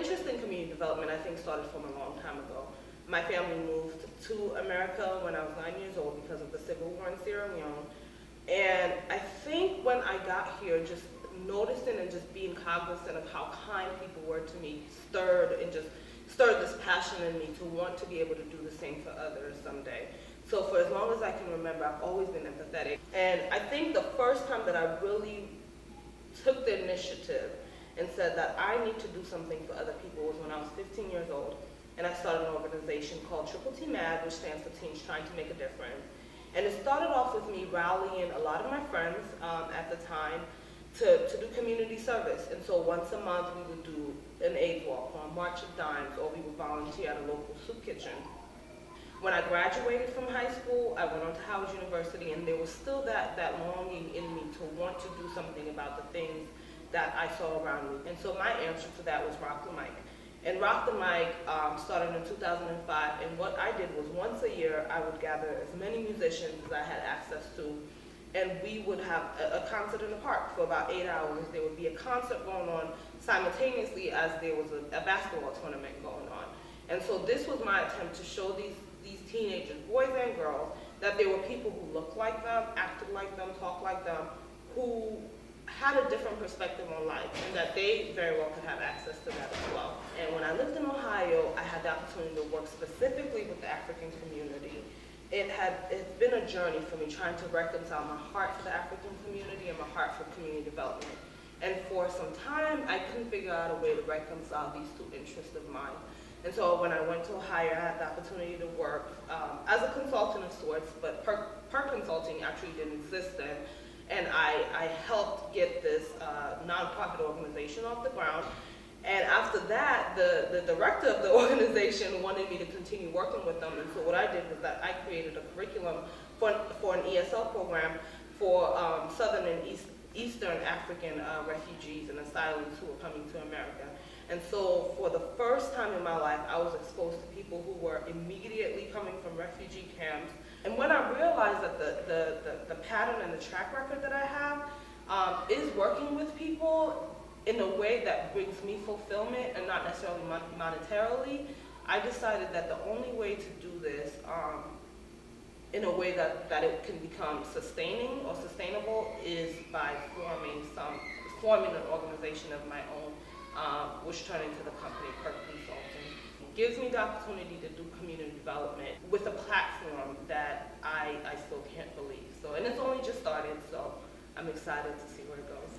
interest in community development, I think, started from a long time ago. My family moved to America when I was 9 years old because of the civil war in Sierra Leone. And I think when I got here, just noticing and just being cognizant of how kind people were to me stirred this passion in me to want to be able to do the same for others someday. So for as long as I can remember, I've always been empathetic. And I think the first time that I really took the initiative and said that I need to do something for other people was when I was 15 years old. And I started an organization called T.E.R.K, which stands for Teens Trying to Make a Difference. And it started off with me rallying a lot of my friends at the time to do community service. And so once a month we would do an AIDS walk or a March of Dimes, or we would volunteer at a local soup kitchen. When I graduated from high school, I went on to Howard University, and there was still that longing in me to want to do something about the things that I saw around me. And so my answer to that was Rock the Mic. And Rock the Mic started in 2005, and what I did was once a year I would gather as many musicians as I had access to, and we would have a concert in the park for about 8 hours. There would be a concert going on simultaneously as there was a basketball tournament going on. And so this was my attempt to show these teenagers, boys and girls, that there were people who looked like them, acted like them, talked like them, who had a different perspective on life, and that they very well could have access to that as well. And when I lived in Ohio, I had the opportunity to work specifically with the African community. It's been a journey for me trying to reconcile my heart for the African community and my heart for community development. And for some time, I couldn't figure out a way to reconcile these two interests of mine. And so when I went to Ohio, I had the opportunity to work as a consultant of sorts, but P.E.R.K consulting actually didn't exist then. And I helped get this nonprofit organization off the ground. And after that, the director of the organization wanted me to continue working with them. And so what I did was that I created a curriculum for an ESL program for Southern and Eastern African refugees and asylums who were coming to America. And so for the first time in my life, I was exposed to people who were immediately coming from refugee camps. And when I realized that the pattern and the track record that I have is working with people in a way that brings me fulfillment and not necessarily monetarily, I decided that the only way to do this in a way that it can become sustaining or sustainable is by forming an organization of my own, which turned into the company P.E.R.K Consulting. It gives me the opportunity to do community development with a platform that I still can't believe. So, and it's only just started, so I'm excited to see where it goes.